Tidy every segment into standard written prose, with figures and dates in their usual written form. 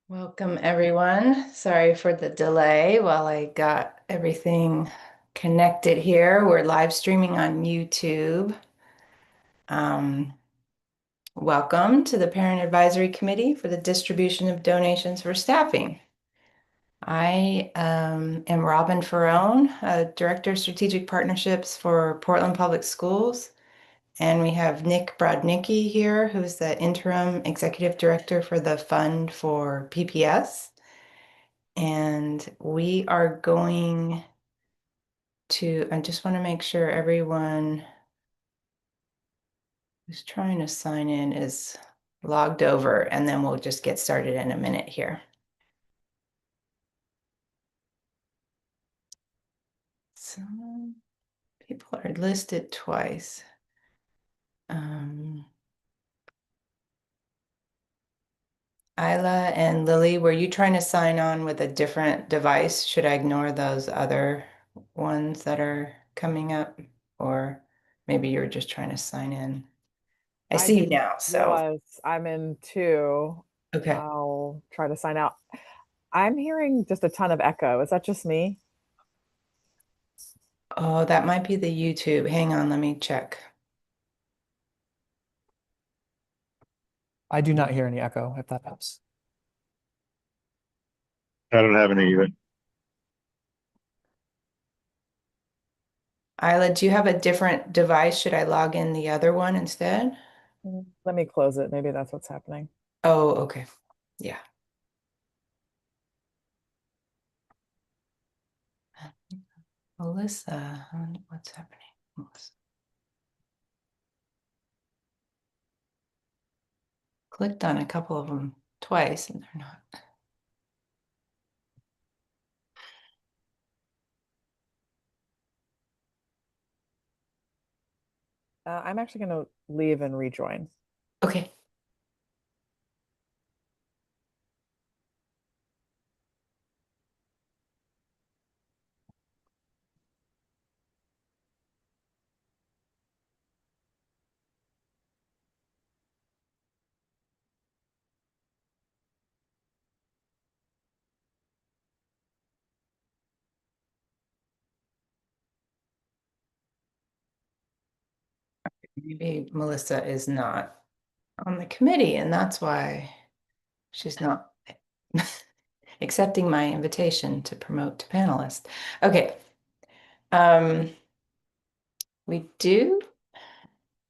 Welcome, everyone. Sorry for the delay while I got everything connected here. We're live streaming on YouTube. Welcome to the Parent Advisory Committee for the distribution of donations for staffing. I am Robin Ferrone, Director of Strategic Partnerships for Portland Public Schools. And we have Nick Brodnicki here, who's the Interim Executive Director for the Fund for PPS. And we are going to, I just want to make sure everyone who's trying to sign in is logged over, and then we'll just get started in a minute here. Some people are listed twice. Isla and Lily, were you trying to sign on with a different device? Should I ignore those other ones that are coming up? Or maybe you're just trying to sign in. I see you didn't now, so. realize I'm in too. Okay. I'll try to sign out. I'm hearing just a ton of echo. Is that just me? Oh, that might be the YouTube. Hang on, let me check. I do not hear any echo, if that helps. I don't have any either. Isla, do you have a different device? Should I log in the other one instead? Let me close it. Maybe that's what's happening. Oh, okay. Yeah. Melissa, what's happening? Clicked on a couple of them twice and they're not. I'm actually going to leave and rejoin. Okay. Maybe Melissa is not on the committee, and that's why she's not accepting my invitation to promote to panelist. Okay. We do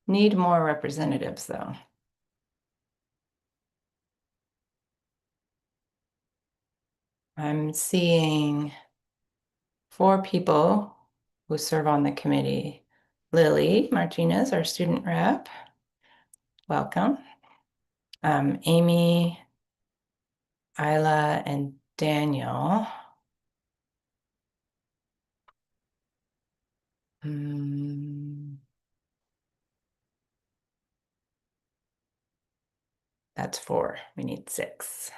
need more representatives, though. I'm seeing 4 people who serve on the committee. Lily Martinez, our student rep. Welcome. Amy, Isla, and Daniel. That's 4. We need 6.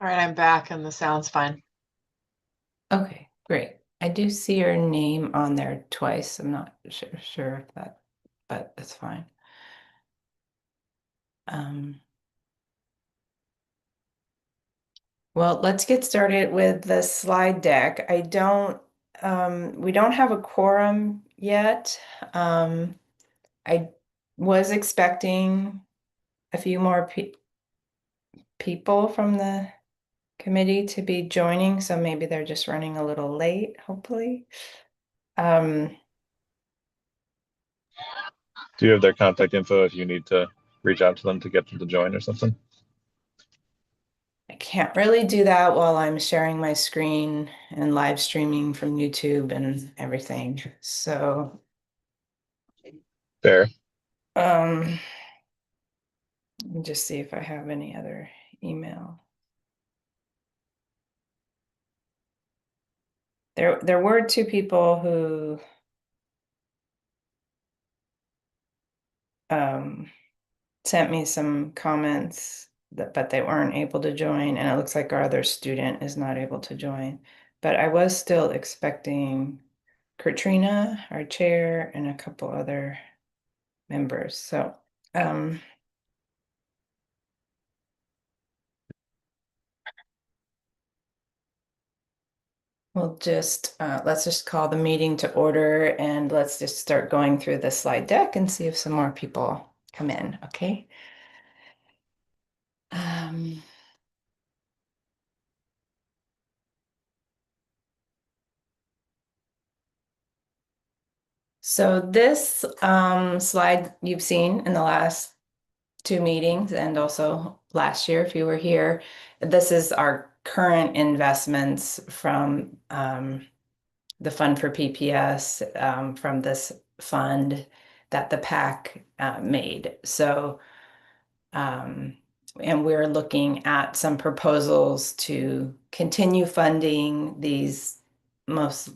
All right, I'm back and the sound's fine. Okay, great. I do see your name on there twice. I'm not sure if that, but that's fine. Well, let's get started with the slide deck. We don't have a quorum yet. I was expecting a few more people from the committee to be joining, so maybe they're just running a little late, hopefully. Do you have their contact info if you need to reach out to them to get them to join or something? I can't really do that while I'm sharing my screen and live streaming from YouTube and everything. So, Fair. let me just see if I have any other email. There were two people who sent me some comments but they weren't able to join, and it looks like our other student is not able to join. But I was still expecting Katrina, our chair, and a couple other members. So we'll just let's just call the meeting to order, and let's just start going through the slide deck and see if some more people come in. Okay. So this slide you've seen in the last two meetings and also last year if you were here. This is our current investments from the Fund for PPS, from this fund that the PAC made. So, and we're looking at some proposals to continue funding these mostly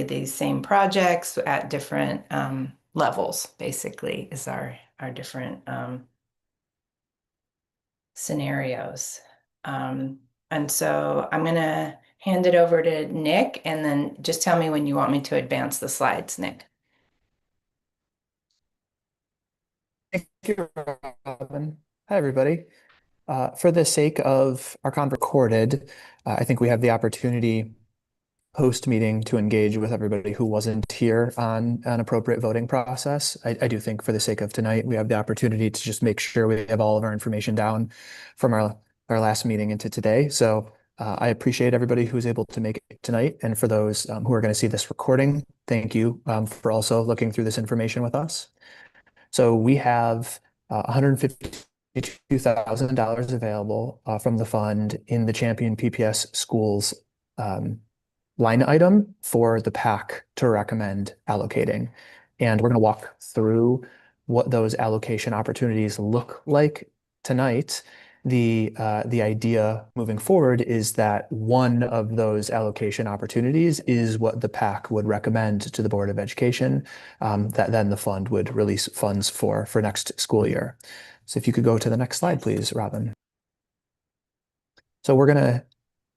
these same projects at different levels, basically, is our different scenarios. And so I'm going to hand it over to Nick, and then just tell me when you want me to advance the slides, Nick. Thank you, Robin. Hi, everybody. For the sake of our conference recorded, I think we have the opportunity post-meeting to engage with everybody who wasn't here on an appropriate voting process. I do think for the sake of tonight, we have the opportunity to just make sure we have all of our information down from our last meeting into today. So I appreciate everybody who's able to make it tonight. And for those who are going to see this recording, thank you for also looking through this information with us. So we have $152,000 available from the fund in the Champion PPS Schools line item for the PAC to recommend allocating. And we're going to walk through what those allocation opportunities look like tonight. The idea moving forward is that one of those allocation opportunities is what the PAC would recommend to the Board of Education, that then the fund would release funds for next school year. So if you could go to the next slide, please, Robin. So what I'm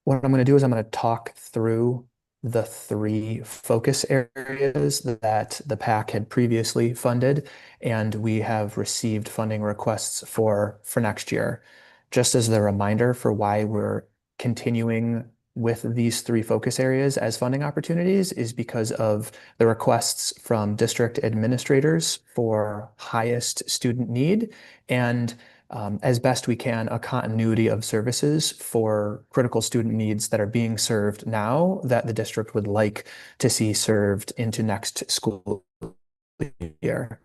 going to do is I'm going to talk through the three focus areas that the PAC had previously funded, and we have received funding requests for next year. Just as the reminder for why we're continuing with these three focus areas as funding opportunities is because of the requests from district administrators for highest student need and as best we can, a continuity of services for critical student needs that are being served now that the district would like to see served into next school year.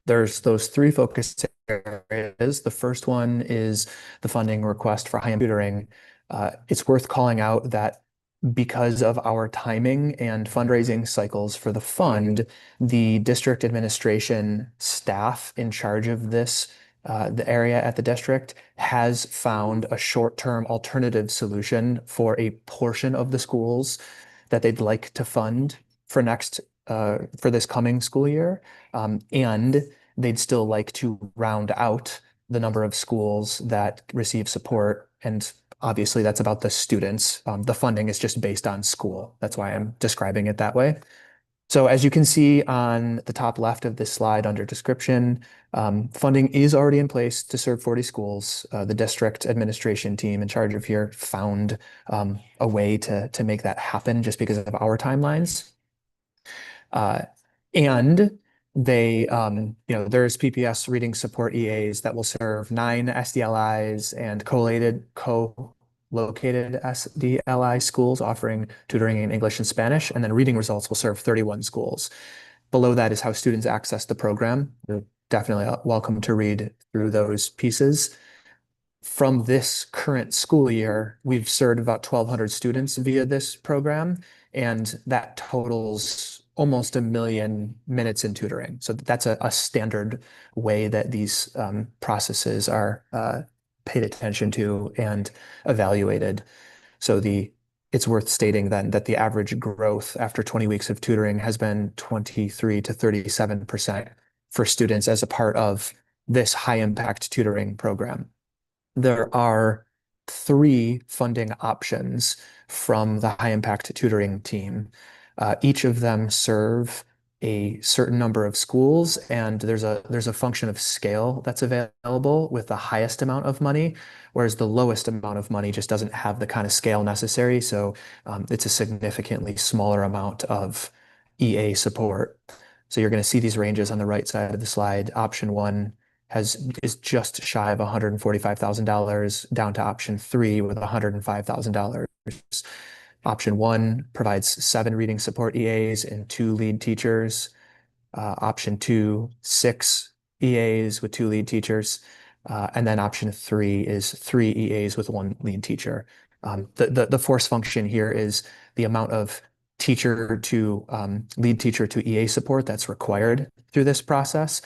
There's those three focus areas. The first one is the funding request for high-end tutoring. It's worth calling out that because of our timing and fundraising cycles for the fund, the district administration staff in charge of this the area at the district has found a short-term alternative solution for a portion of the schools that they'd like to fund for this coming school year. And they'd still like to round out the number of schools that receive support. And obviously that's about the students. The funding is just based on school. That's why I'm describing it that way. So as you can see on the top left of this slide under description, funding is already in place to serve 40 schools. The district administration team in charge of here found a way to make that happen just because of our timelines. And they, there's PPS reading support EAs that will serve 9 SDLIs and co-located SDLI schools offering tutoring in English and Spanish, and then reading results will serve 31 schools. Below that is how students access the program. You're definitely welcome to read through those pieces. from this current school year, we've served about 1,200 students via this program, and that totals almost 1 million minutes in tutoring. So that's a standard way that these processes are paid attention to and evaluated. So it's worth stating then that the average growth after 20 weeks of tutoring has been 23 to 37% for students as a part of this high impact tutoring program. There are 3 funding options from the high impact tutoring team. Each of them serve a certain number of schools, and there's a function of scale that's available with the highest amount of money, whereas the lowest amount of money just doesn't have the kind of scale necessary. So it's a significantly smaller amount of EA support. So you're going to see these ranges on the right side of the slide. Option 1 is just shy of $145,000 down to option 3 with $105,000. Option 1 provides 7 reading support EAs and 2 lead teachers. Option 2, 6 EAs with 2 lead teachers. And then option 3 is 3 EAs with 1 lead teacher. The force function here is the amount of teacher to lead teacher to EA support that's required through this process.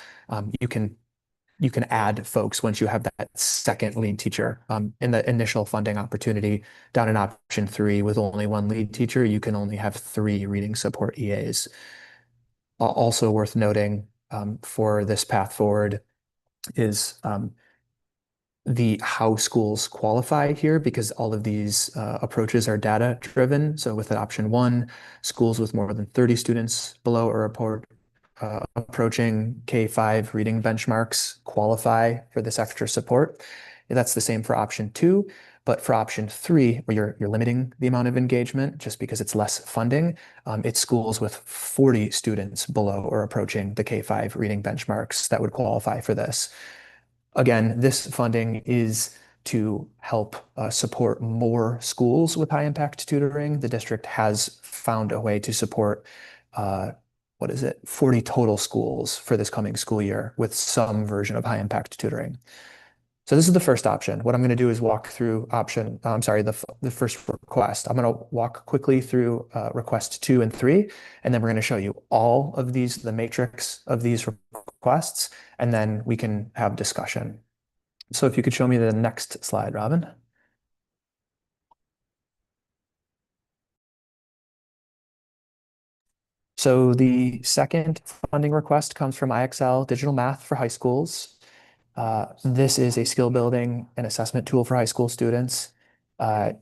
You can add folks once you have that second lead teacher. In the initial funding opportunity, down in option 3 with only 1 lead teacher, you can only have 3 reading support EAs. Also worth noting for this path forward is the how schools qualify here, because all of these approaches are data driven. So with option 1, schools with more than 30 students below or approaching K5 reading benchmarks qualify for this extra support. And that's the same for option 2, but for option 3, where you're limiting the amount of engagement just because it's less funding, it's schools with 40 students below or approaching the K5 reading benchmarks that would qualify for this. Again, this funding is to help support more schools with high impact tutoring. The district has found a way to support 40 total schools for this coming school year with some version of high impact tutoring. So this is the first option. What I'm going to do is walk through the first request. I'm going to walk quickly through request 2 and 3, and then we're going to show you all of these, the matrix of these requests, and then we can have discussion. So if you could show me the next slide, Robin. So the second funding request comes from IXL Digital Math for High Schools. This is a skill building and assessment tool for high school students. I'm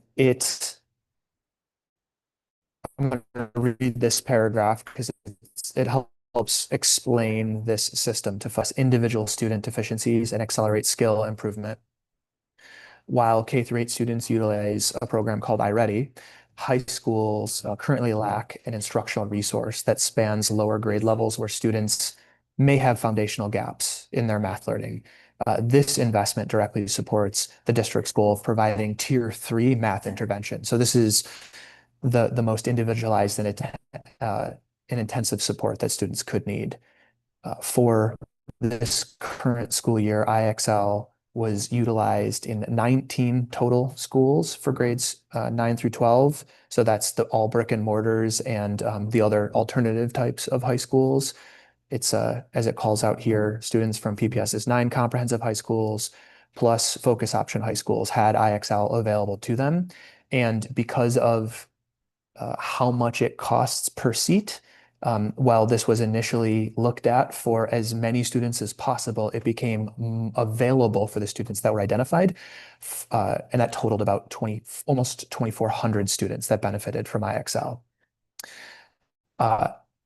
going to read this paragraph because it helps explain this system to fuss individual student deficiencies and accelerate skill improvement. While K-8 students utilize a program called iReady, high schools currently lack an instructional resource that spans lower grade levels where students may have foundational gaps in their math learning. This investment directly supports the district's goal of providing tier 3 math intervention. So this is the most individualized and intensive support that students could need. For this current school year, IXL was utilized in 19 total schools for grades 9 through 12. So that's all brick and mortars and the other alternative types of high schools. It's, as it calls out here, students from PPS's 9 comprehensive high schools plus focus option high schools had IXL available to them. And because of how much it costs per seat, while this was initially looked at for as many students as possible, it became available for the students that were identified. And that totaled about almost 2,400 students that benefited from IXL.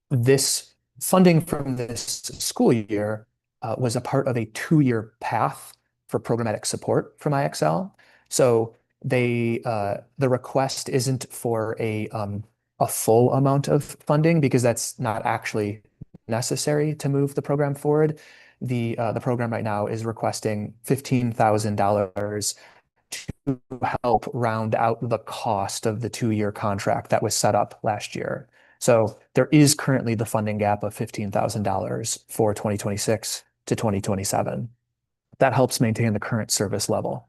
This funding from this school year was a part of a 2-year path for programmatic support from IXL. So the request isn't for a full amount of funding because that's not actually necessary to move the program forward. The program right now is requesting $15,000 to help round out the cost of the 2-year contract that was set up last year. So there is currently the funding gap of $15,000 for 2026 to 2027. That helps maintain the current service level.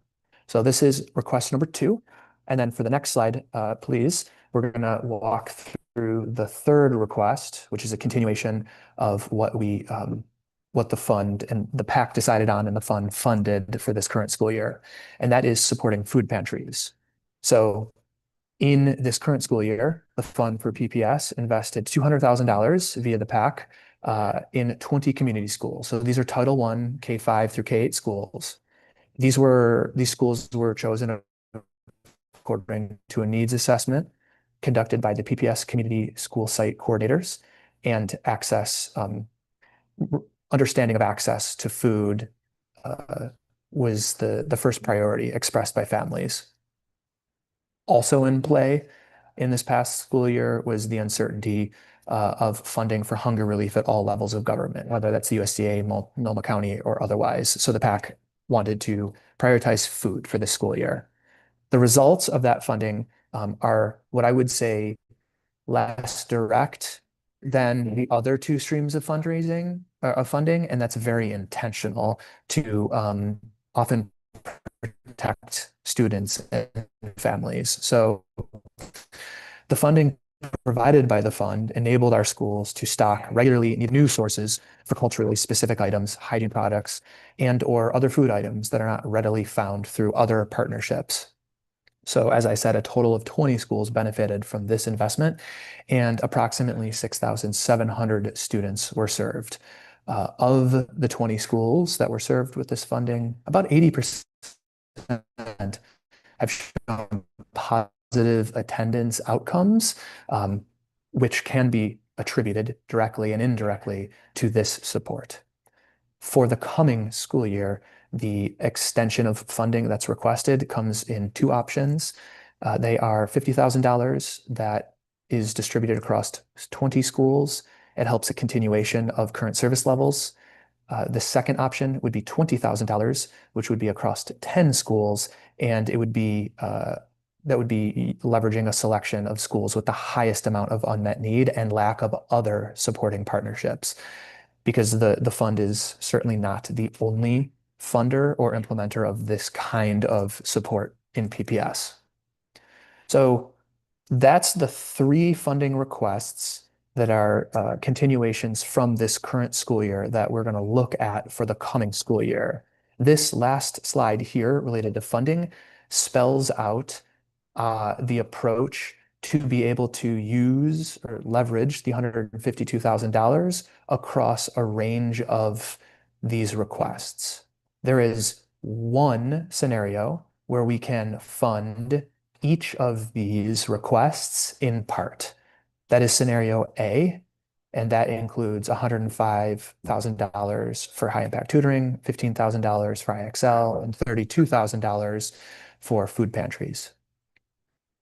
So this is request number 2. And then for the next slide, please, we're going to walk through the third request, which is a continuation of what what the fund and the PAC decided on and the fund funded for this current school year. And that is supporting food pantries. So in this current school year, the fund for PPS invested $200,000 via the PAC in 20 community schools. So these are Title I, K-5 through K-8 schools. These schools were chosen according to a needs assessment conducted by the PPS community school site coordinators, and understanding of access to food was the first priority expressed by families. Also in play in this past school year was the uncertainty of funding for hunger relief at all levels of government, whether that's the USDA, Multnomah County, or otherwise. So the PAC wanted to prioritize food for this school year. The results of that funding are what I would say less direct than the other 2 streams of fundraising of funding, and that's very intentional to often protect students and families. So the funding provided by the fund enabled our schools to stock regularly new sources for culturally specific items, hygiene products, and or other food items that are not readily found through other partnerships. So as I said, a total of 20 schools benefited from this investment, and approximately 6,700 students were served. Of the 20 schools that were served with this funding, about 80% have shown positive attendance outcomes, which can be attributed directly and indirectly to this support. For the coming school year, the extension of funding that's requested comes in 2 options. They are $50,000 that is distributed across 20 schools. It helps a continuation of current service levels. The second option would be $20,000, which would be across 10 schools, and it would be that would be leveraging a selection of schools with the highest amount of unmet need and lack of other supporting partnerships, because the fund is certainly not the only funder or implementer of this kind of support in PPS. So that's the 3 funding requests that are continuations from this current school year that we're going to look at for the coming school year. This last slide here related to funding spells out the approach to be able to use or leverage the $152,000 across a range of these requests. There is one scenario where we can fund each of these requests in part. That is scenario A, and that includes $105,000 for high impact tutoring, $15,000 for IXL, and $32,000 for food pantries.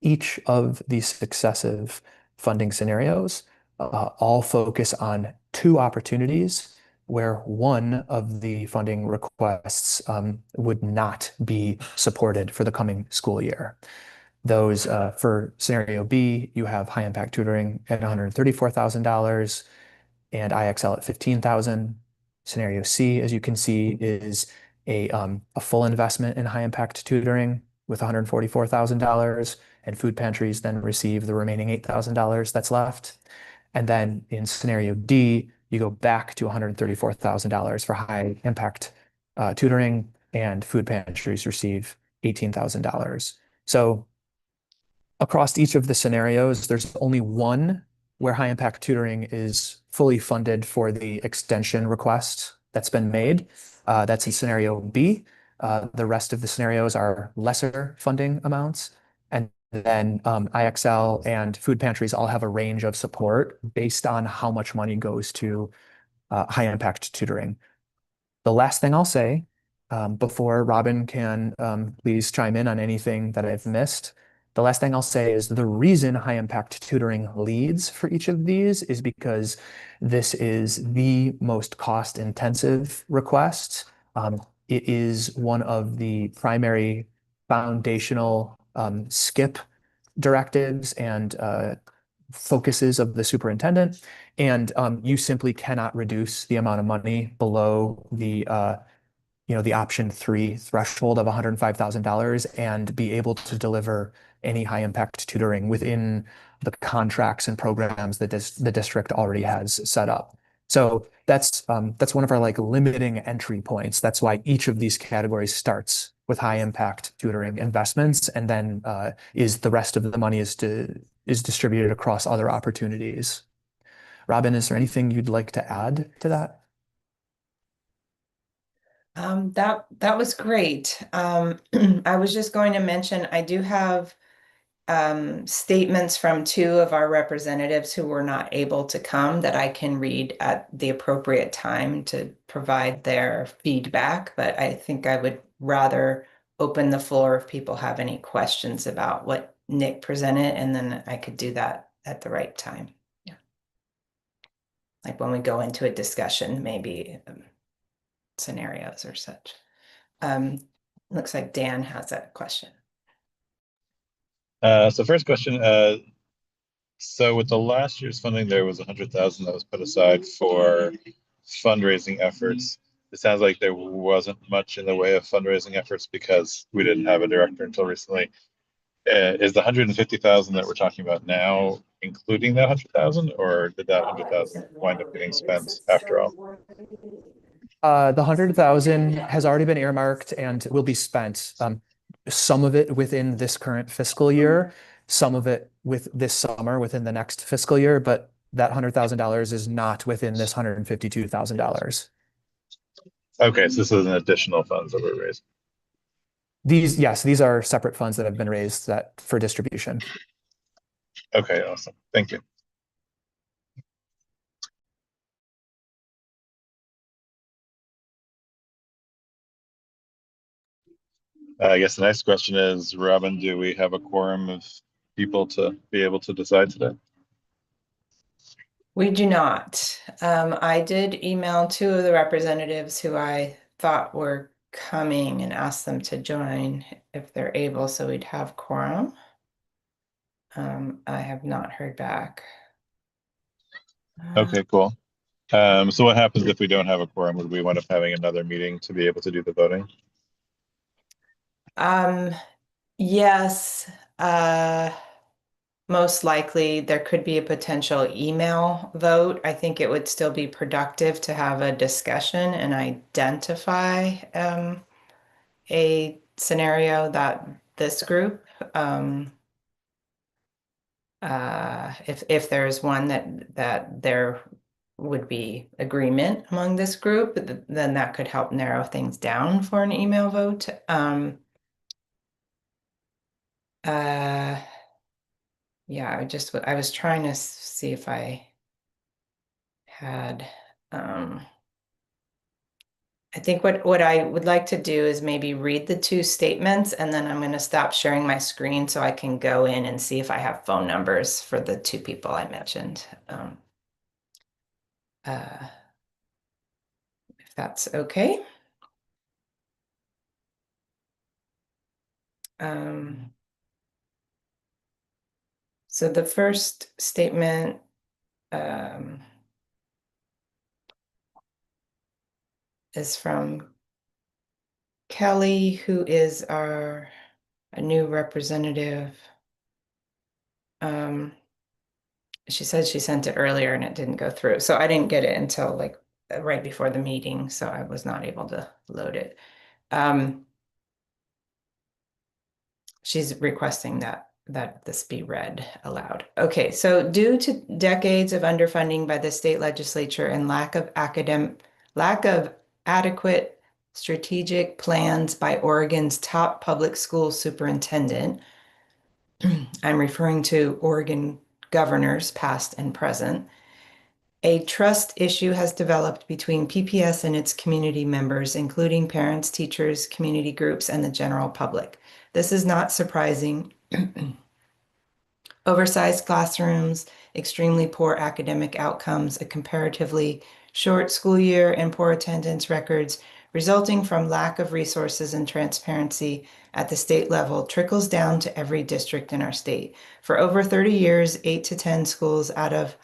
Each of these successive funding scenarios all focus on 2 opportunities where one of the funding requests would not be supported for the coming school year. Those for scenario B, you have high impact tutoring at $134,000 and IXL at $15,000. Scenario C, as you can see, is a full investment in high impact tutoring with $144,000, and food pantries then receive the remaining $8,000 that's left. And then in scenario D, you go back to $134,000 for high impact tutoring, and food pantries receive $18,000. So across each of the scenarios, there's only one where high impact tutoring is fully funded for the extension request that's been made. That's in scenario B. The rest of the scenarios are lesser funding amounts. And then IXL and food pantries all have a range of support based on how much money goes to high impact tutoring. The last thing I'll say before Robin can please chime in on anything that I've missed. The last thing I'll say is the reason high impact tutoring leads for each of these is because this is the most cost intensive request. It is one of the primary foundational skip directives and focuses of the superintendent. And you simply cannot reduce the amount of money below the the option 3 threshold of $105,000 and be able to deliver any high impact tutoring within the contracts and programs that the district already has set up. So that's one of our like limiting entry points. That's why each of these categories starts with high impact tutoring investments, and then is the rest of the money is distributed across other opportunities. Robin, is there anything you'd like to add to that? That was great. I was just going to mention, I do have statements from two of our representatives who were not able to come that I can read at the appropriate time to provide their feedback, but I think I would rather open the floor if people have any questions about what Nick presented, and then I could do that at the right time. Yeah. Like when we go into a discussion, maybe scenarios or such. Looks like Dan has a question. So first question, so with the last year's funding, there was 100,000 that was put aside for fundraising efforts. It sounds like there wasn't much in the way of fundraising efforts because we didn't have a director until recently. Is the 150,000 that we're talking about now including that 100,000, or did that 100,000 wind up getting spent after all? The 100,000 has already been earmarked and will be spent. Some of it within this current fiscal year, some of it with this summer within the next fiscal year, but that $100,000 is not within this $152,000. Okay, so this is an additional funds that were raised. These are separate funds that have been raised for distribution. Okay, awesome. Thank you. I guess the next question is, Robin, do we have a quorum of people to be able to decide today? We do not. I did email two of the representatives who I thought were coming and asked them to join if they're able, so we'd have quorum. I have not heard back. Okay, cool. So what happens if we don't have a quorum? Would we wind up having another meeting to be able to do the voting? Yes, most likely there could be a potential email vote. I think it would still be productive to have a discussion and identify a scenario that this group, if there's one that there would be agreement among this group, then that could help narrow things down for an email vote. Yeah, I was trying to see if I had, I think what I would like to do is maybe read the two statements, and then I'm going to stop sharing my screen so I can go in and see if I have phone numbers for the two people I mentioned. If that's okay. So the first statement is from Kelly, who is a new representative. She said she sent it earlier and it didn't go through. So I didn't get it until like right before the meeting, so I was not able to load it. She's requesting that this be read aloud. Okay, so due to decades of underfunding by the state legislature and lack of adequate strategic plans by Oregon's top public school superintendent, I'm referring to Oregon governors, past and present, a trust issue has developed between PPS and its community members, including parents, teachers, community groups, and the general public. This is not surprising. Oversized classrooms, extremely poor academic outcomes, a comparatively short school year, and poor attendance records resulting from lack of resources and transparency at the state level trickles down to every district in our state. For over 30 years, 8 to 10 schools out of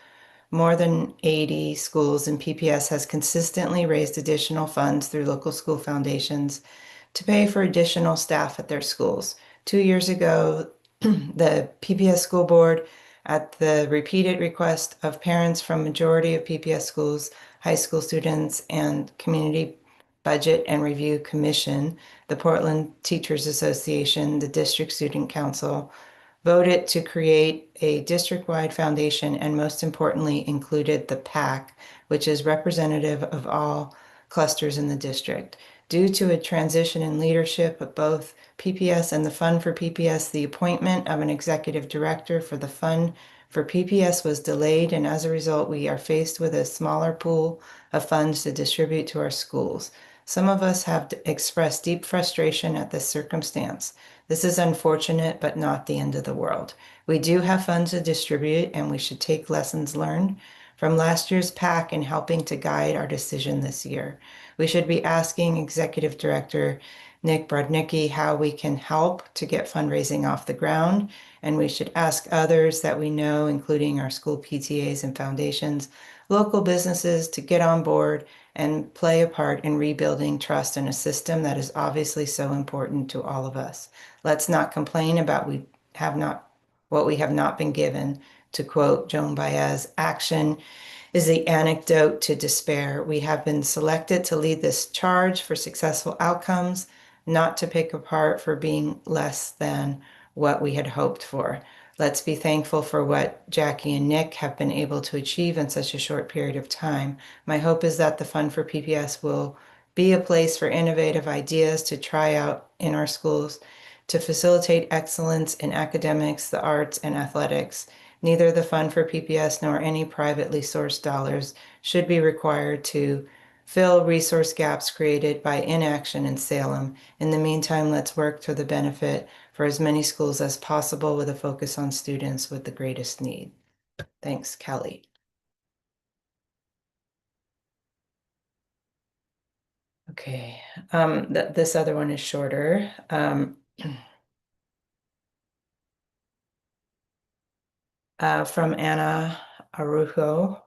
more than 80 schools, and PPS has consistently raised additional funds through local school foundations to pay for additional staff at their schools. 2 years ago, the PPS school board, at the repeated request of parents from majority of PPS schools, high school students, and Community Budget and Review Commission, the Portland Teachers Association, the District Student Council, voted to create a district-wide foundation and, most importantly, included the PAC, which is representative of all clusters in the district. Due to a transition in leadership of both PPS and the Fund for PPS, the appointment of an executive director for the Fund for PPS was delayed, and as a result, we are faced with a smaller pool of funds to distribute to our schools. Some of us have expressed deep frustration at this circumstance. This is unfortunate, but not the end of the world. We do have funds to distribute, and we should take lessons learned from last year's PAC in helping to guide our decision this year. We should be asking Executive Director Nick Brodnicki how we can help to get fundraising off the ground, and we should ask others that we know, including our school PTAs and foundations, local businesses, to get on board and play a part in rebuilding trust in a system that is obviously so important to all of us. Let's not complain about what we have not been given. To quote Joan Baez, action is the antidote to despair. We have been selected to lead this charge for successful outcomes, not to pick apart for being less than what we had hoped for. Let's be thankful for what Jackie and Nick have been able to achieve in such a short period of time. My hope is that the Fund for PPS will be a place for innovative ideas to try out in our schools to facilitate excellence in academics, the arts, and athletics. Neither the Fund for PPS nor any privately sourced dollars should be required to fill resource gaps created by inaction in Salem. In the meantime, let's work to the benefit for as many schools as possible with a focus on students with the greatest need. Thanks, Kelly. Okay, this other one is shorter. From Anna Arujo.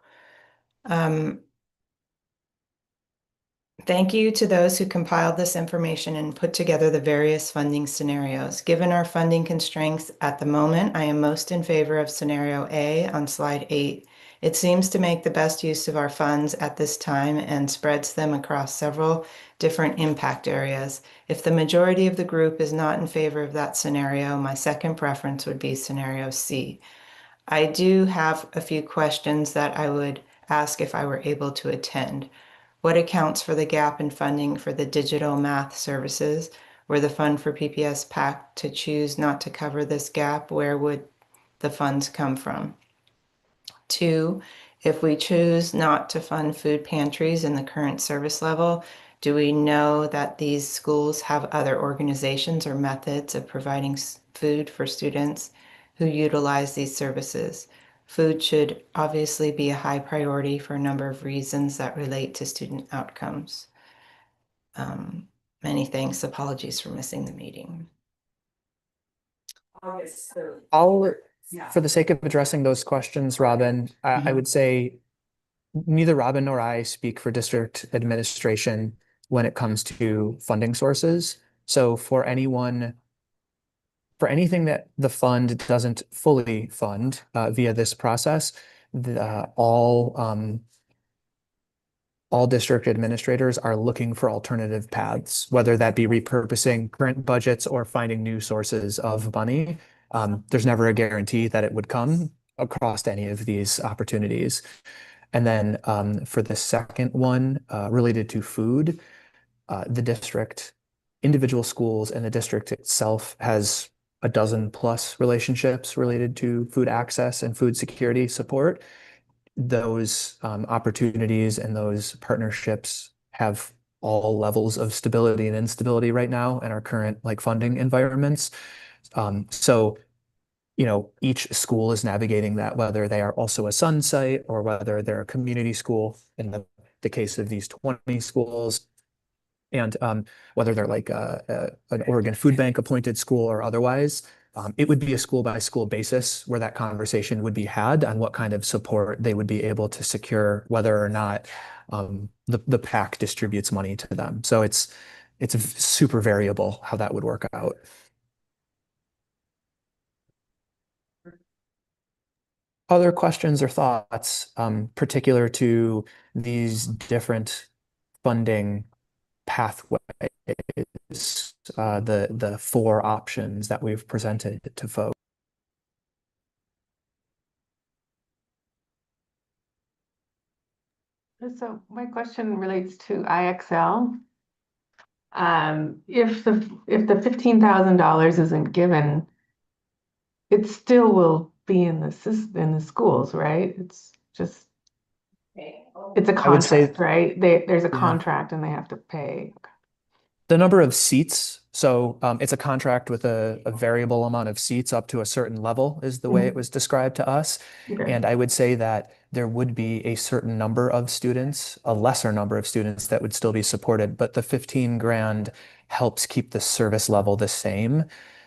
Thank you to those who compiled this information and put together the various funding scenarios. Given our funding constraints at the moment, I am most in favor of scenario A on slide 8. It seems to make the best use of our funds at this time and spreads them across several different impact areas. If the majority of the group is not in favor of that scenario, my second preference would be scenario C. I do have a few questions that I would ask if I were able to attend. What accounts for the gap in funding for the digital math services? Were the Fund for PPS PAC to choose not to cover this gap, where would the funds come from? 2, if we choose not to fund food pantries in the current service level, do we know that these schools have other organizations or methods of providing food for students who utilize these services? Food should obviously be a high priority for a number of reasons that relate to student outcomes. Many thanks. Apologies for missing the meeting. For the sake of addressing those questions, Robin, I would say neither Robin nor I speak for district administration when it comes to funding sources. So for anything that the fund doesn't fully fund via this process, all district administrators are looking for alternative paths, whether that be repurposing current budgets or finding new sources of money. There's never a guarantee that it would come across any of these opportunities. And then for the second one, related to food, the district, individual schools, and the district itself has a dozen plus relationships related to food access and food security support. Those opportunities and those partnerships have all levels of stability and instability right now in our current funding environments. So, each school is navigating that, whether they are also a Sun site or whether they're a community school in the case of these 20 schools, and whether they're an Oregon Food Bank appointed school or otherwise. it would be a school by school basis where that conversation would be had on what kind of support they would be able to secure, whether or not the PAC distributes money to them. So it's super variable how that would work out. Other questions or thoughts particular to these different funding pathways, the four options that we've presented to folks? So my question relates to IXL. If the $15,000 isn't given, it still will be in the schools, right? It's just it's a I would say- contract, right? There's a Yeah. contract and they have to pay. The number of seats, so it's a contract with a variable amount of seats up to a certain level is the way it was described to us. Okay. And I would say that there would be a certain number of students, a lesser number of students that would still be supported, but the 15 grand helps keep the service level the same.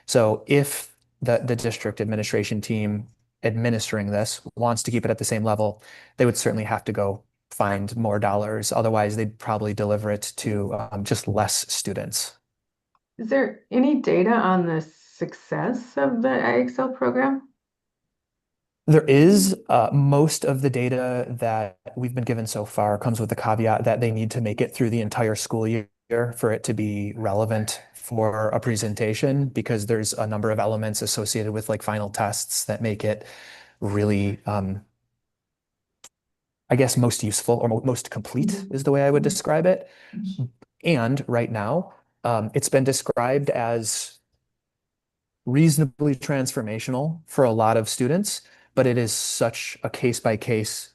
So if the district administration team administering this wants to keep it at the same level, they would certainly have to go find more dollars. Otherwise, they'd probably deliver it to just less students. Is there any data on the success of the IXL program? There is most of the data that we've been given so far comes with the caveat that they need to make it through the entire school year for it to be relevant for a presentation, because there's a number of elements associated with like final tests that make it really I guess most useful or most complete is the way I would describe it. And right now, it's been described as reasonably transformational for a lot of students, but it is such a case-by-case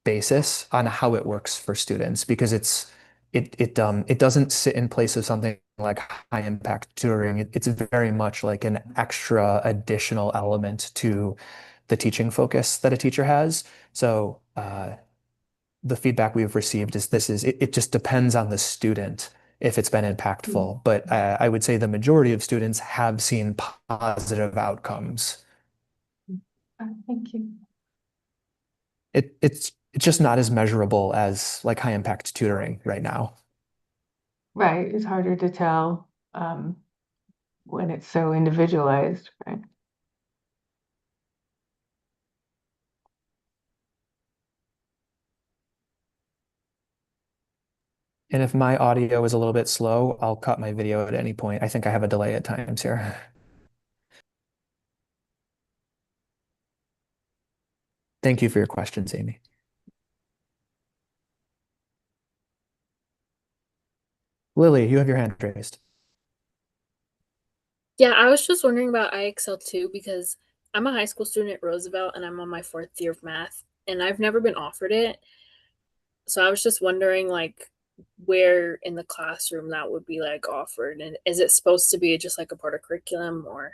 basis on how it works for students, because it doesn't sit in place of something like high impact tutoring. It's very much like an extra additional element to the teaching focus that a teacher has. So the feedback we've received is it just depends on the student if it's been impactful. But I would say the majority of students have seen positive outcomes. Thank you. It's just not as measurable as like high impact tutoring right now. Right, it's harder to tell when it's so individualized, right? And if my audio is a little bit slow, I'll cut my video at any point. I think I have a delay at times here. Thank you for your questions, Amy. Lily, you have your hand raised. Yeah, I was just wondering about IXL too, because I'm a high school student at Roosevelt and I'm on my fourth year of math and I've never been offered it. So I was just wondering like where in the classroom that would be like offered, and is it supposed to be just like a part of curriculum or?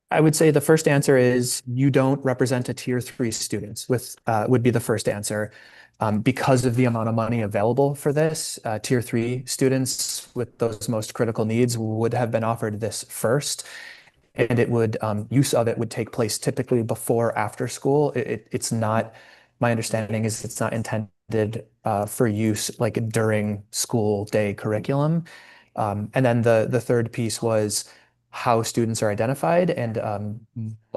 I would say the first answer is you don't represent a tier 3 students would be the first answer. Because of the amount of money available for this, tier 3 students with those most critical needs would have been offered this first. And it would use of it would take place typically before or after school. It's not, my understanding is it's not intended for use like during school day curriculum. And then the third piece was how students are identified. And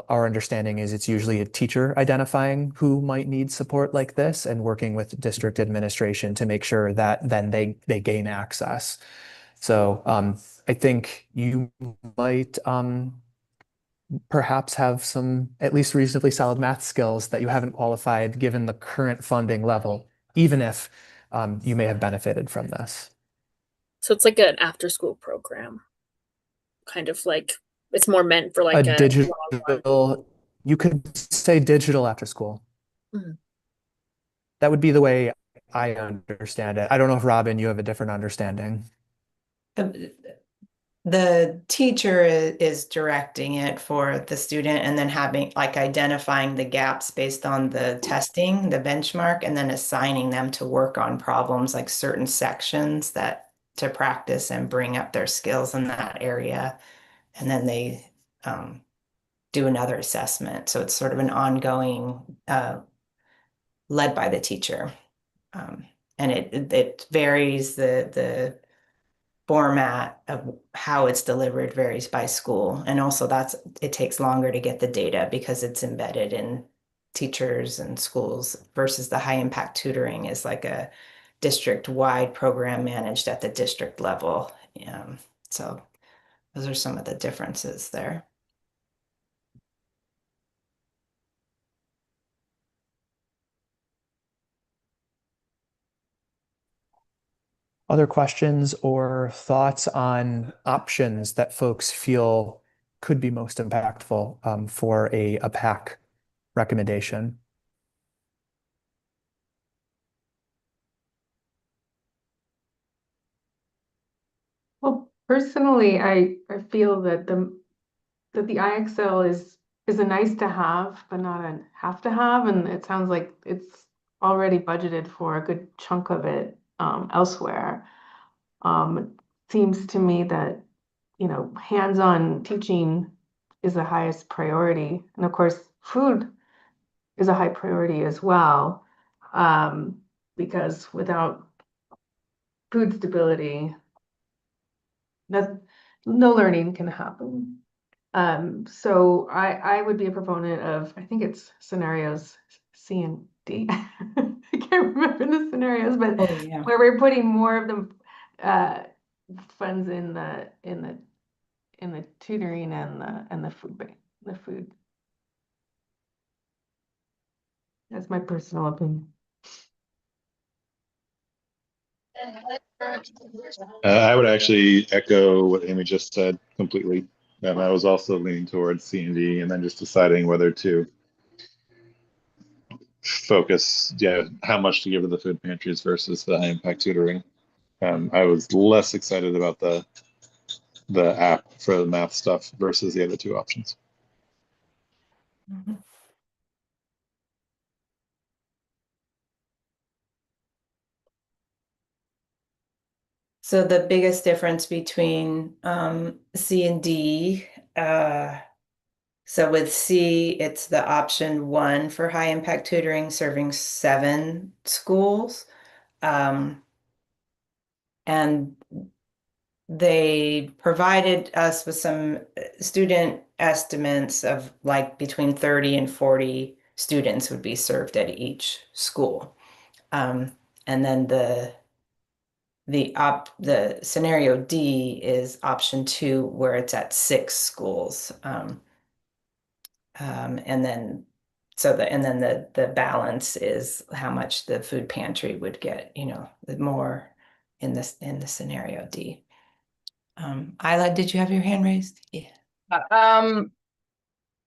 our understanding is it's usually a teacher identifying who might need support like this and working with district administration to make sure that then they gain access. So I think you might perhaps have some at least reasonably solid math skills that you haven't qualified given the current funding level, even if you may have benefited from this. So it's like an after school program, kind of like it's more meant for like A a digital, you could say digital after school. Mhm. That would be the way I understand it. I don't know if Robin, you have a different understanding. The teacher is directing it for the student and then having like identifying the gaps based on the testing, the benchmark, and then assigning them to work on problems like certain sections that to practice and bring up their skills in that area. and then they do another assessment. So it's sort of an ongoing, led by the teacher. And it varies, the format of how it's delivered varies by school. And also it takes longer to get the data because it's embedded in teachers and schools versus the high impact tutoring is like a district-wide program managed at the district level. So those are some of the differences there. Other questions or thoughts on options that folks feel could be most impactful for a PAC recommendation? Well, personally, I feel that the IXL is a nice to have, but not a have to have, and it sounds like it's already budgeted for a good chunk of it elsewhere. It seems to me that, you know, hands-on teaching is the highest priority, and of course, food is a high priority as well, because without food stability, no learning can happen. So I would be a proponent of, I think it's scenarios C and D. I can't remember the scenarios, but Oh, yeah. where we're putting more of the funds in the tutoring and the food. That's my personal opinion. I would actually echo what Amy just said completely. I was also leaning towards C&D and then just deciding whether to focus, how much to give to the food pantries versus the high impact tutoring. I was less excited about the app for the math stuff versus the other two options. Mhm. So the biggest difference between C and D, so with C, it's the option 1 for high impact tutoring serving 7 schools. And they provided us with some student estimates of like between 30 and 40 students would be served at each school. And then the scenario D is option 2, where it's at 6 schools. And then the balance is how much the food pantry would get, the more in the scenario D. Isla, did you have your hand raised? Yeah.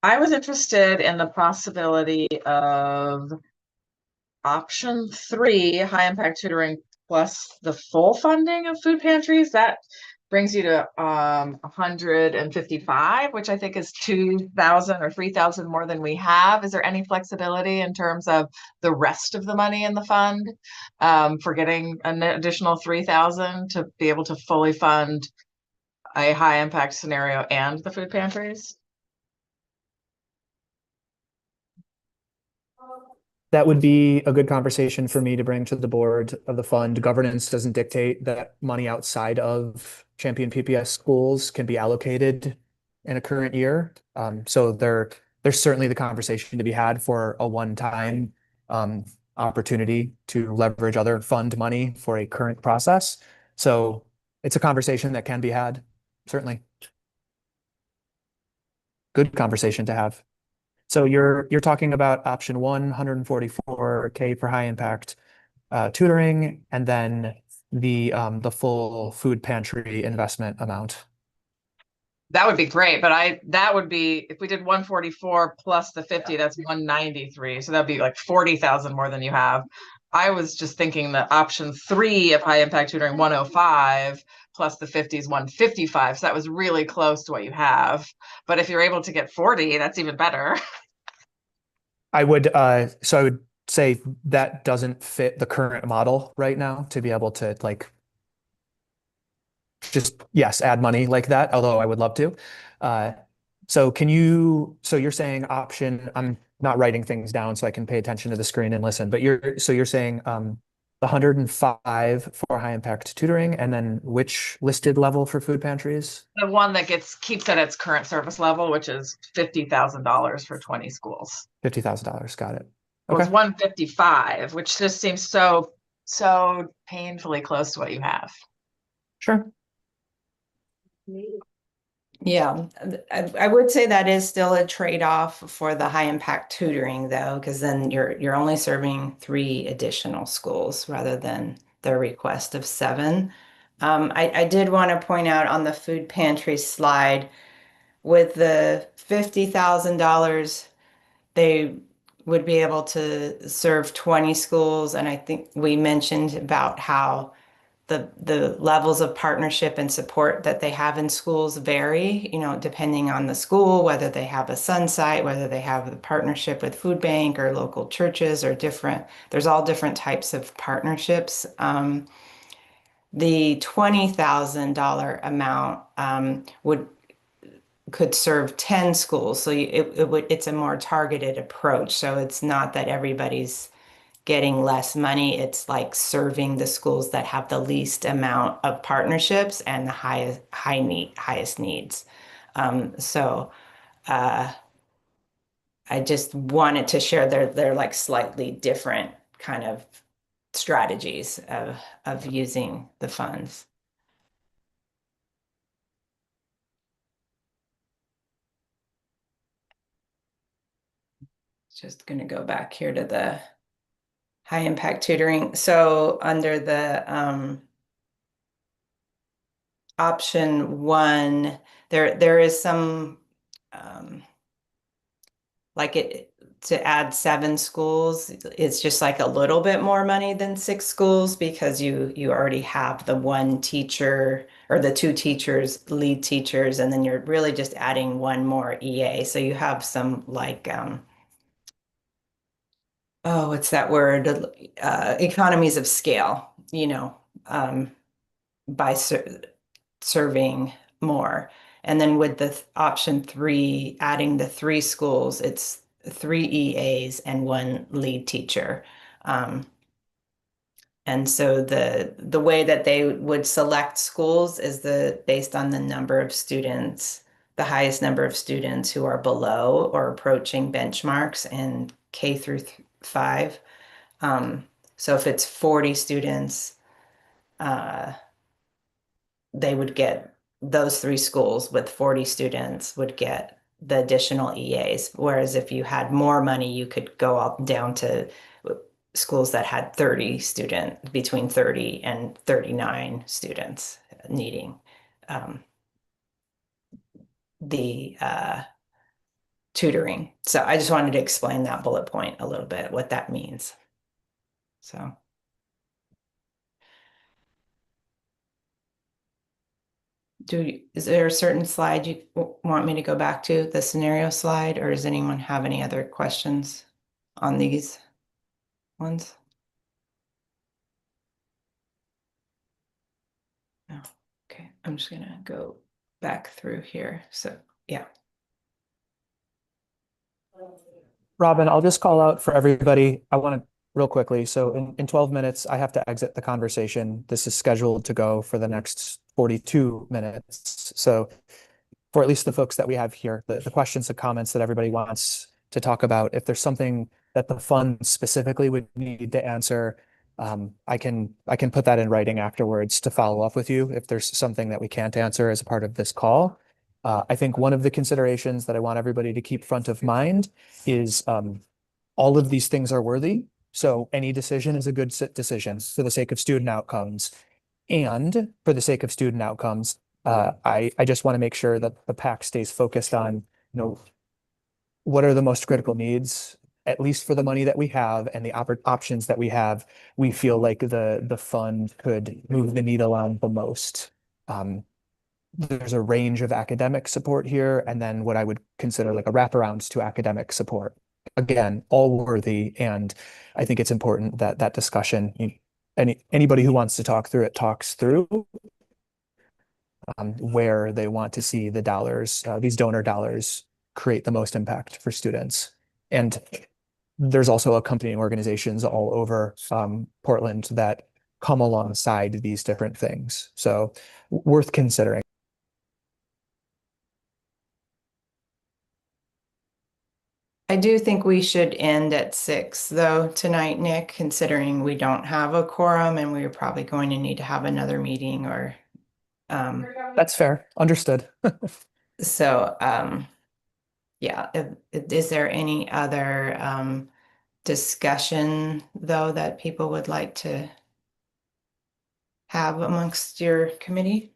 I was interested in the possibility of option 3, high impact tutoring plus the full funding of food pantries. That brings you to 155, which I think is 2,000 or 3,000 more than we have. Is there any flexibility in terms of the rest of the money in the fund for getting an additional 3,000 to be able to fully fund a high impact scenario and the food pantries? That would be a good conversation for me to bring to the board of the fund. Governance doesn't dictate that money outside of Champion PPS schools can be allocated in a current year. So there's certainly the conversation to be had for a one-time opportunity to leverage other fund money for a current process. So it's a conversation that can be had, certainly. Good conversation to have. So you're talking about option 1, 144K for high impact tutoring, and then the full food pantry investment amount. That would be great, but that would be, if we did 144 plus the 50, that's 193. So that'd be like 40,000 more than you have. I was just thinking that option 3 of high impact tutoring 105 plus the 50 is 155. So that was really close to what you have. But if you're able to get 40, that's even better. I would say that doesn't fit the current model right now to be able to just, yes, add money like that, although I would love to. So you're saying option, I'm not writing things down so I can pay attention to the screen and listen, but you're saying the 105 for high impact tutoring, and then which listed level for food pantries? The one that keeps at its current service level, which is $50,000 for 20 schools. $50,000. Got it. It was Okay. 155, which just seems so painfully close to what you have. Sure. Yeah, I would say that is still a trade-off for the high impact tutoring though, because then you're only serving 3 additional schools rather than their request of 7. I did want to point out on the food pantry slide with the $50,000, they would be able to serve 20 schools, and I think we mentioned about how the levels of partnership and support that they have in schools vary, depending on the school, whether they have a sun site, whether they have a partnership with food bank or local churches or different, there's all different types of partnerships. The $20,000 amount could serve 10 schools. So it's a more targeted approach. So it's not that everybody's getting less money. It's like serving the schools that have the least amount of partnerships and the highest needs. So I just wanted to share they're like slightly different kind of strategies of using the funds. Just going to go back here to the high impact tutoring. So under the option 1, there is some like it to add 7 schools. It's just like a little bit more money than 6 schools because you already have the 1 teacher or the 2 teachers, lead teachers, and then you're really just adding 1 more EA. So you have some like what's that word? Economies of scale, by serving more. And then with the option 3, adding the 3 schools, it's 3 EAs and 1 lead teacher. And so the way that they would select schools is based on the number of students, the highest number of students who are below or approaching benchmarks in K through 5. So if it's 40 students, they would get those 3 schools with 40 students would get the additional EAs. Whereas if you had more money, you could go up down to schools that had between 30 and 39 students needing the tutoring. So I just wanted to explain that bullet point a little bit, what that means. So. Is there a certain slide you want me to go back to, the scenario slide, or does anyone have any other questions on these ones? No. Okay, I'm just gonna go back through here. So yeah. Robin, I'll just call out for everybody. I want to real quickly. So in 12 minutes, I have to exit the conversation. This is scheduled to go for the next 42 minutes. So for at least the folks that we have here, the questions and comments that everybody wants to talk about, if there's something that the fund specifically would need to answer, I can put that in writing afterwards to follow up with you if there's something that we can't answer as a part of this call. I think one of the considerations that I want everybody to keep front of mind is all of these things are worthy. So any decision is a good decision for the sake of student outcomes. And for the sake of student outcomes, I just want to make sure that the PAC stays focused on, what are the most critical needs, at least for the money that we have and the options that we have. We feel like the fund could move the needle on the most. There's a range of academic support here, and then what I would consider like a wraparound to academic support. Again, all worthy, and I think it's important that discussion, anybody who wants to talk through it talks through. where they want to see the dollars, these donor dollars, create the most impact for students. And there's also accompanying organizations all over Portland that come alongside these different things. So worth considering. I do think we should end at 6 though tonight, Nick, considering we don't have a quorum and we're probably going to need to have another meeting or That's fair. Understood. so yeah, is there any other discussion though that people would like to have amongst your committee?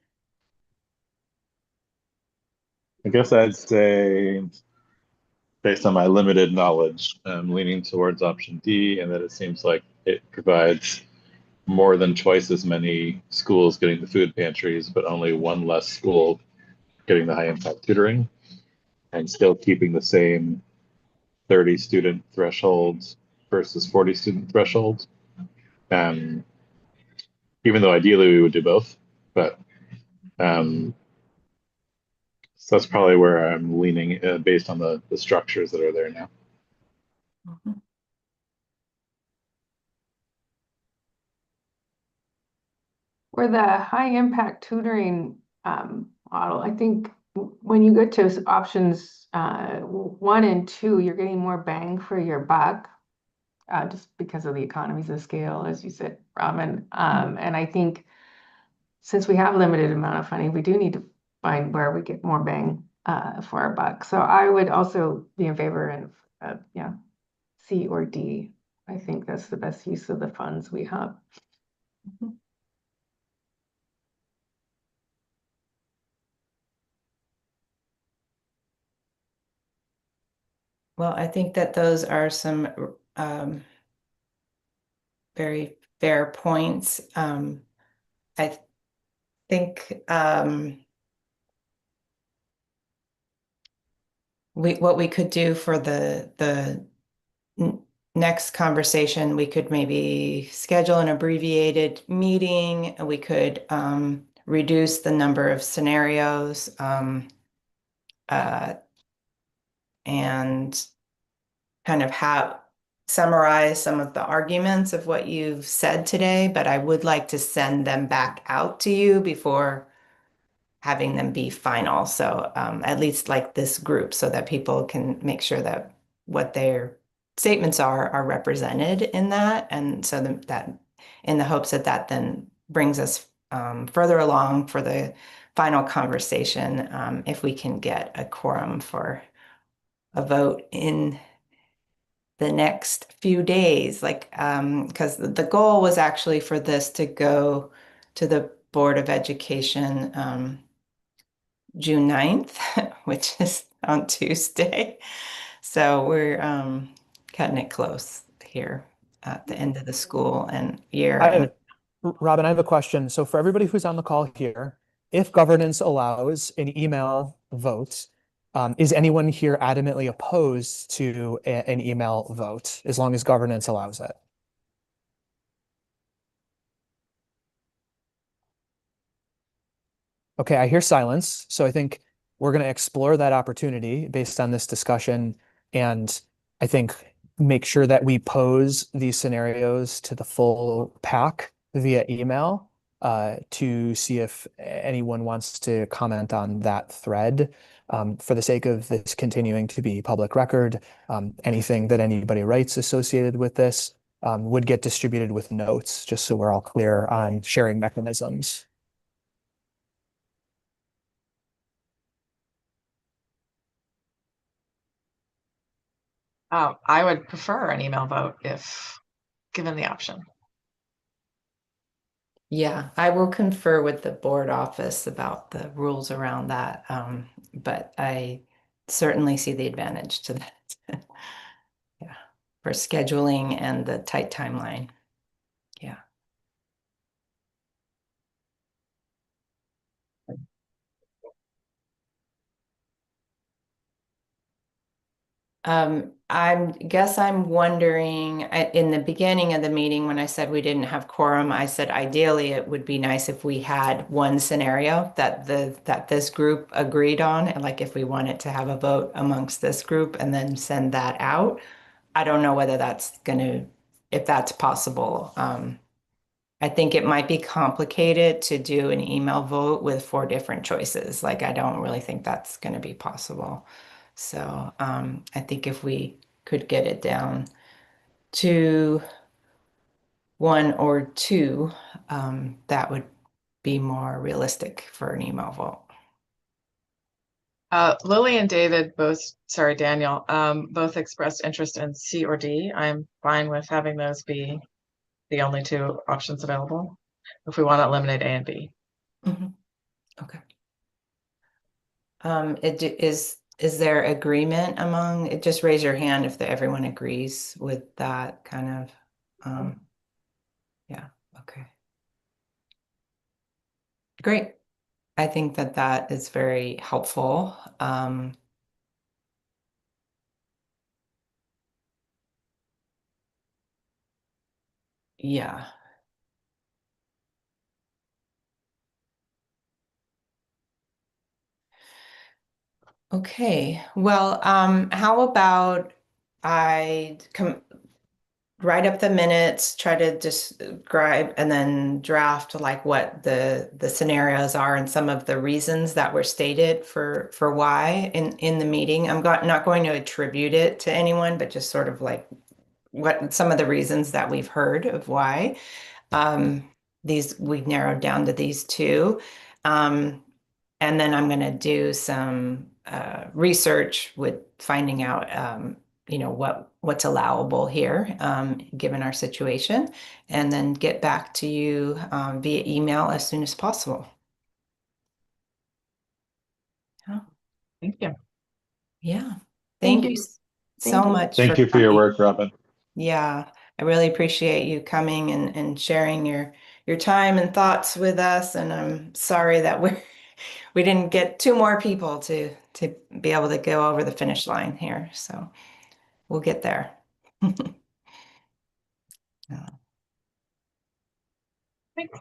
I guess I'd say, based on my limited knowledge, I'm leaning towards option D, and that it seems like it provides more than twice as many schools getting the food pantries, but only one less school getting the high impact tutoring, and still keeping the same 30 student thresholds versus 40 student thresholds. Even though ideally we would do both, but so that's probably where I'm leaning based on the structures that are there now. Mhm. For the high impact tutoring model, I think when you go to options 1 and 2, you're getting more bang for your buck, just because of the economies of scale, as you said, Robin. And I think since we have limited amount of funding, we do need to find where we get more bang for our buck. So I would also be in favor of yeah, C or D. I think that's the best use of the funds we have. Well, I think that those are some very fair points. I think what we could do for the next conversation, we could maybe schedule an abbreviated meeting. We could reduce the number of scenarios and kind of summarize some of the arguments of what you've said today, but I would like to send them back out to you before having them be final. So at least like this group so that people can make sure that what their statements are represented in that. And so that in the hopes that that then brings us further along for the final conversation, if we can get a quorum for a vote in the next few days, like because the goal was actually for this to go to the Board of Education June 9th, which is on Tuesday. So we're cutting it close here at the end of the school and year. Robin, I have a question. So for everybody who's on the call here, if governance allows an email vote, is anyone here adamantly opposed to an email vote as long as governance allows it? Okay, I hear silence. So I think we're going to explore that opportunity based on this discussion. And I think make sure that we pose these scenarios to the full pack via email to see if anyone wants to comment on that thread. For the sake of this continuing to be public record, anything that anybody writes associated with this would get distributed with notes, just so we're all clear on sharing mechanisms. I would prefer an email vote if given the option. Yeah, I will confer with the board office about the rules around that, but I certainly see the advantage to that. Yeah, for scheduling and the tight timeline. Yeah. guess I'm wondering, in the beginning of the meeting, when I said we didn't have quorum, I said ideally it would be nice if we had one scenario that this group agreed on, and like if we wanted to have a vote amongst this group and then send that out. I don't know whether if that's possible. I think it might be complicated to do an email vote with 4 different choices. Like, I don't really think that's going to be possible. So I think if we could get it down to 1 or 2, that would be more realistic for an email vote. Lily and David both, sorry, Daniel, both expressed interest in C or D. I'm fine with having those be the only 2 options available if we want to eliminate A and B. Mhm. Okay. Is there agreement among it? Just raise your hand if everyone agrees with that kind of. Yeah. Okay. Great. I think that is very helpful. Yeah. Okay. Well, how about I write up the minutes, try to describe and then draft like what the scenarios are and some of the reasons that were stated for why in the meeting. I'm not going to attribute it to anyone, but just sort of like what some of the reasons that we've heard of why. These we've narrowed down to these 2. And then I'm going to do some research with finding out, what's allowable here, given our situation, and then get back to you via email as soon as possible. Thank you. Yeah. Thank Thank you you. so Thank you. much Thank you for your coming. work, Robin. Yeah, I really appreciate you coming and sharing your time and thoughts with us. And I'm sorry that we didn't get 2 more people to be able to go over the finish line here. So we'll get there. Yeah. Thanks.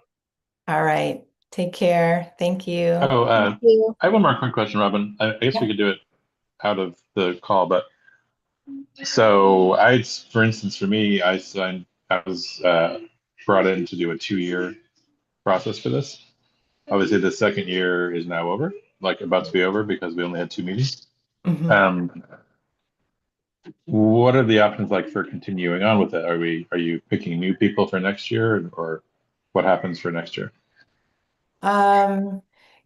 All right. Take care. Thank you. Oh, Thank you. I have one more quick question, Robin. I guess Yeah. we could do it out of the call, but so for instance, for me, I was brought in to do a 2-year process for this. Obviously, the second year is now over, like about to be over because we only had 2 meetings. Mhm. What are the options like for continuing on with it? Are you picking new people for next year, or what happens for next year?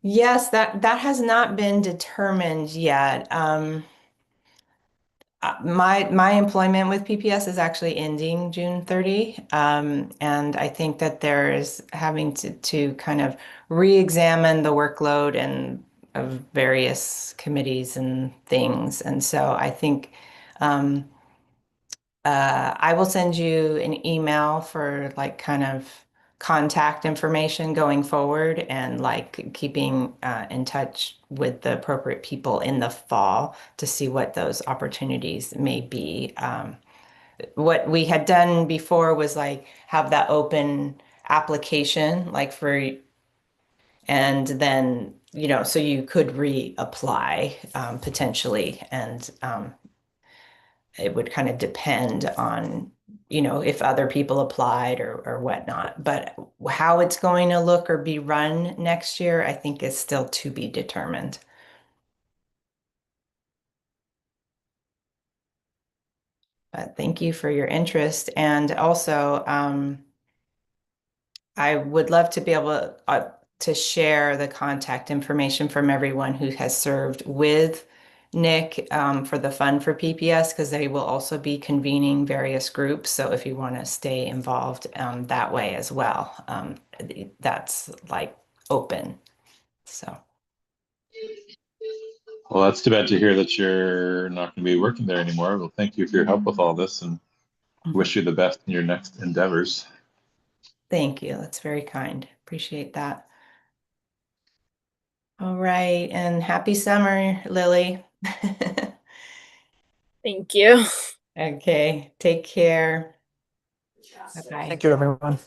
Yes, that has not been determined yet. My employment with PPS is actually ending June 30, and I think that there is having to kind of re-examine the workload and of various committees and things. And so I think um, I will send you an email for like kind of contact information going forward and like keeping in touch with the appropriate people in the fall to see what those opportunities may be. What we had done before was like have that open application like and then, so you could reapply potentially. And it would kind of depend on, if other people applied or whatnot. But how it's going to look or be run next year, I think is still to be determined. But thank you for your interest. And also, I would love to be able to share the contact information from everyone who has served with Nick for the Fund for PPS, because they will also be convening various groups. So if you want to stay involved that way as well, that's like open. So Well, that's too bad to hear that you're not going to be working there anymore. Well, thank you for your help with all this, and wish you the best in your next endeavors. Thank you. That's very kind. Appreciate that. All right. And happy summer, Lily. Thank you. Okay, take care. Bye-bye. Thank you, everyone.